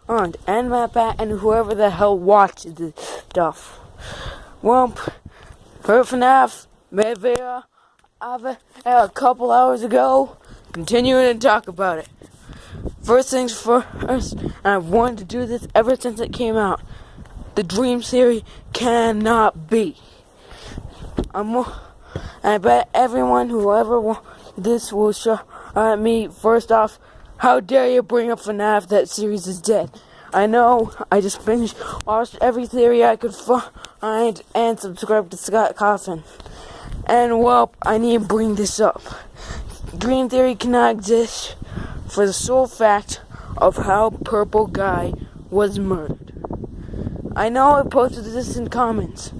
and my bat and whoever the hell watches this stuff. Well, for Fnaf, maybe a couple hours ago, continuing to talk about it. First things first, I've wanted to do this ever since it came out. The Dream Theory cannot be. I bet everyone who ever wants this will show at me. First off, how dare you bring up Fnaf? That series is dead. I know, I just watched every theory I could find and subscribed to Scott Coffin. And well, I need to bring this up. Dream Theory cannot exist for the sole fact of how Purple Guy was murdered. I know I posted this in comments.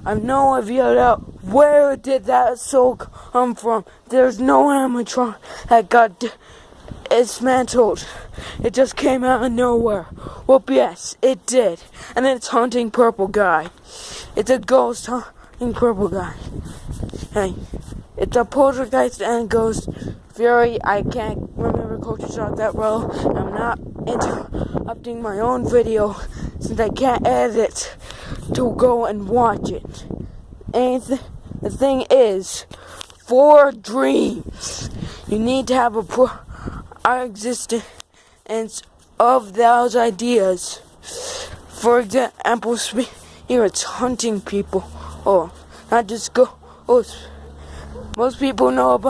I know I've yelled out, where did that soul come from? There's no animatronic that got dismantled. It just came out of nowhere. Well, yes, it did. And it's hunting Purple Guy. It's a ghost hunting Purple Guy. Hey, it's a poltergeist and ghost fury. I can't remember Culture Shock that well. I'm not interrupting my own video since I can't edit it to go and watch it. And the thing is, for dreams, you need to have our existence of those ideas. For example, spirits hunting people, or not just ghosts. Most people have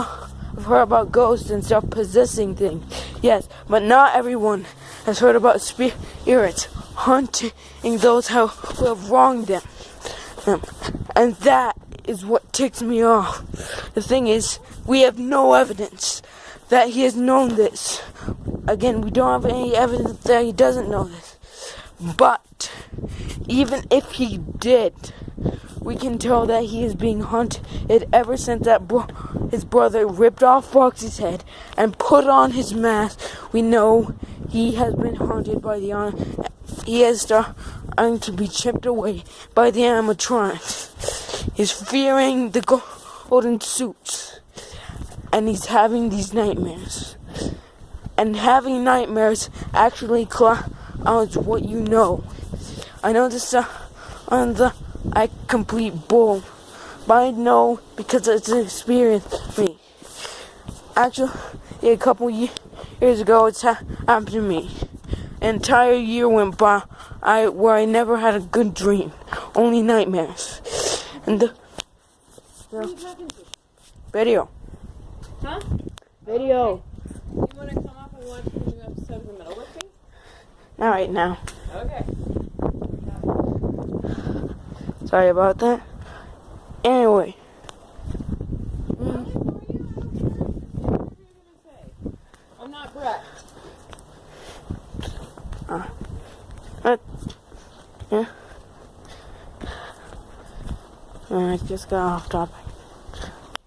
heard about ghosts and stuff possessing things. Yes, but not everyone has heard about spirits hunting those who have wronged them. And that is what ticks me off. The thing is, we have no evidence that he has known this. Again, we don't have any evidence that he doesn't know this. But even if he did, we can tell that he is being hunted ever since that his brother ripped off Foxy's head and put on his mask. We know he has been hunted by he has starting to be chipped away by the animatronics. He's fearing the golden suits, and he's having these nightmares. And having nightmares actually clouds what you know. I know this I complete bull, but I know because it's an experience for me. Actually, a couple years ago, it's happened to me. An entire year went by where I never had a good dream, only nightmares. And Who are you talking to? Video. Huh? Video. Okay. You want to come up and watch the new episode of the Metal Lifting? Not right now. Okay. Sorry about that. Anyway. I'm not Brett. Yeah. I just got off topic.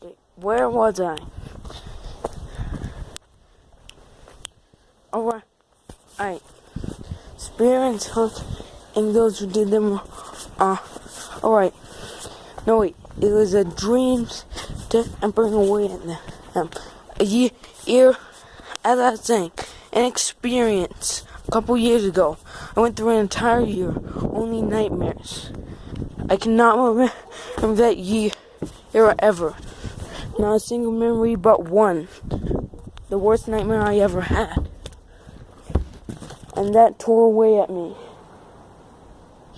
Wait, where was I? Alright. Spirits hunting those who did them. Alright. No, wait. It was a dreams and bring away them. A year, as I was saying, an experience. A couple years ago, I went through an entire year, only nightmares. I cannot remember that year ever. Not a single memory but one. The worst nightmare I ever had. And that tore away at me.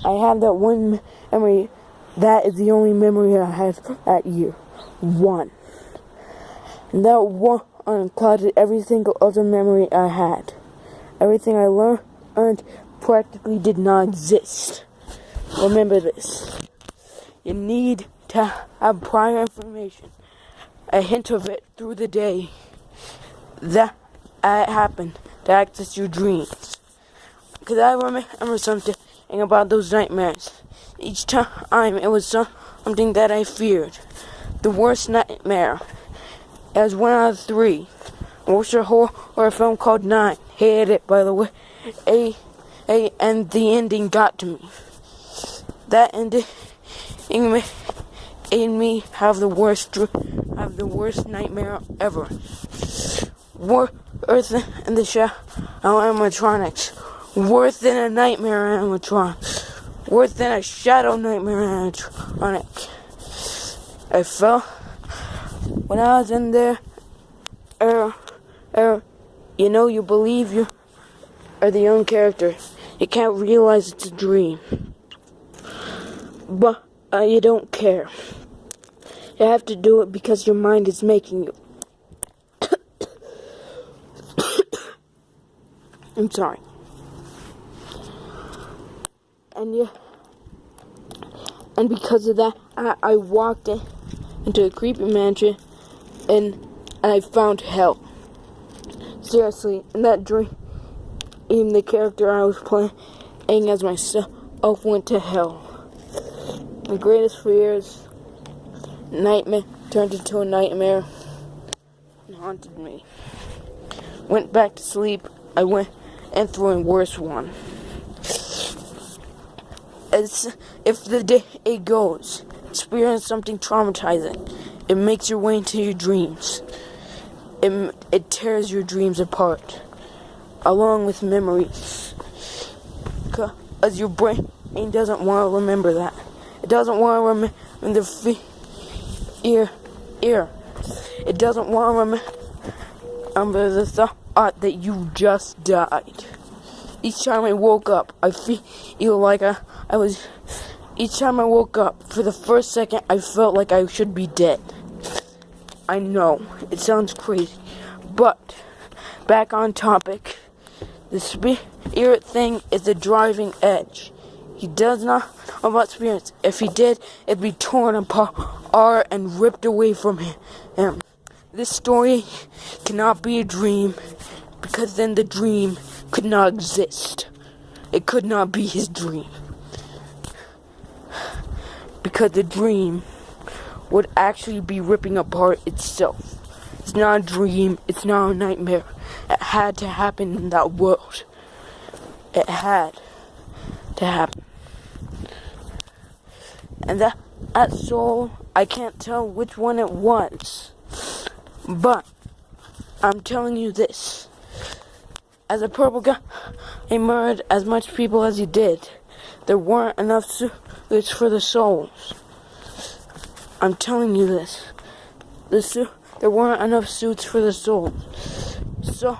I have that one memory. That is the only memory I had that year. One. And that one clouded every single other memory I had. Everything I learned practically did not exist. Remember this. You need to have prior information. A hint of it through the day. That happened to access your dreams. Because I remember something about those nightmares. Each time it was something that I feared. The worst nightmare. As when I was 3. I watched a horror film called 9. Hated it, by the way. And the ending got to me. That ending made me have the worst nightmare ever. Earth and the Shadow animatronics Worse than a nightmare animatronic. Worse than a shadow nightmare animatronic. I felt when I was in there, you believe you are the own character. You can't realize it's a dream. But you don't care. You have to do it because your mind is making you. I'm sorry. And because of that, I walked into a creepy mansion and I found hell. Seriously, in that dream, even the character I was playing as myself went to hell. My greatest fears, nightmare, turned into a nightmare and haunted me. Went back to sleep. I went and through a worse one. As if the day it goes, experience something traumatizing. It makes your way into your dreams. It tears your dreams apart, along with memories. As your brain doesn't want to remember that. It doesn't want to remember the fear. It doesn't want to remember the thought that you just died. Each time I woke up, I feel like I was. Each time I woke up, for the first second, I felt like I should be dead. I know, it sounds crazy, but back on topic. The spirit thing is the driving edge. He does not know about spirits. If he did, it'd be torn apart and ripped away from him. This story cannot be a dream, because then the dream could not exist. It could not be his dream. Because the dream would actually be ripping apart itself. It's not a dream, it's not a nightmare. It had to happen in that world. It had to happen. And that soul, I can't tell which one it was. But I'm telling you this. As a purple guy, he murdered as much people as he did. There weren't enough suits for the souls. I'm telling you this. There weren't enough suits for the souls. So,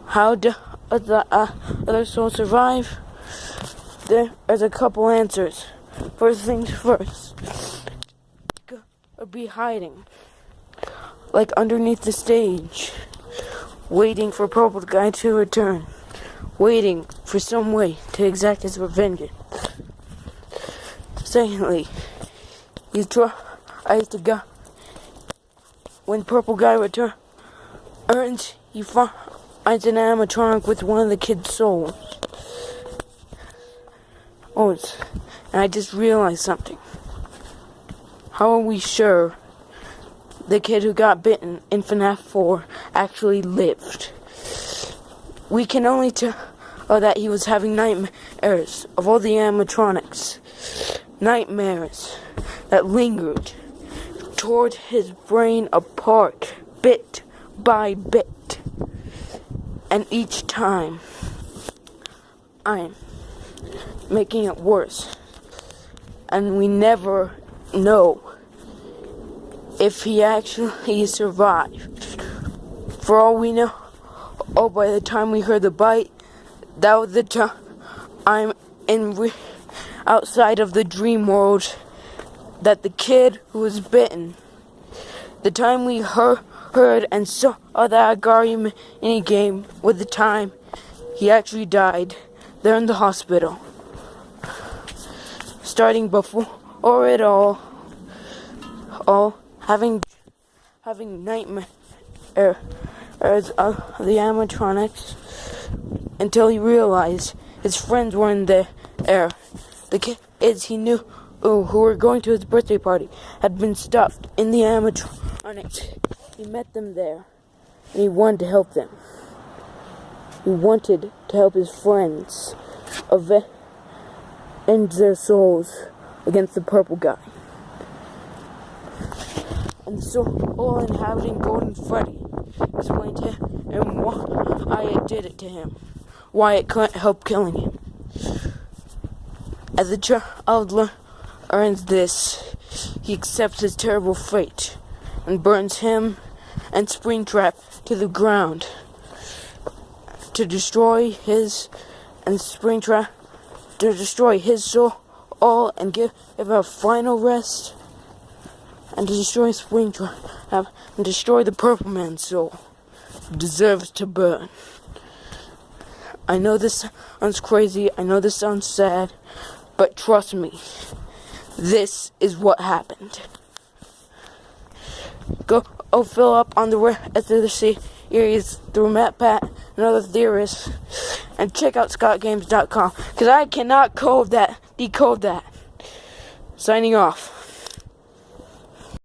how do the other souls survive? There's a couple answers. First things first. Could be hiding, like underneath the stage, waiting for Purple Guy to return, waiting for some way to exact his revenge. Secondly, he tries to go. When Purple Guy returns, he finds an animatronic with one of the kids' souls. And I just realized something. How are we sure the kid who got bitten in Fnaf 4 actually lived? We can only tell that he was having nightmares of all the animatronics. Nightmares that lingered, tore his brain apart, bit by bit. And each time, I'm making it worse. And we never know if he actually survived. For all we know, by the time we heard the bite, that was the time I'm outside of the dream world that the kid who was bitten, the time we heard and saw that Agari mini game was the time he actually died there in the hospital. Starting before it all having nightmares of the animatronics until he realized his friends were in there. The kids he knew who were going to his birthday party had been stuffed in the animatronics. He met them there, and he wanted to help them. He wanted to help his friends avenge their souls against the Purple Guy. And so, all inhabiting Golden Freddy explain to him and why it did it to him. Why it couldn't help killing him. As the child learns this, he accepts his terrible fate and burns him and Springtrap to the ground to destroy his soul all and give a final rest and to destroy Springtrap and destroy the Purple Man's soul. He deserves to burn. I know this sounds crazy, I know this sounds sad, but trust me, this is what happened. Go fill up on the rest of the series through MatPat and other theorists, and check out ScottGames.com, because I cannot decode that. Signing off.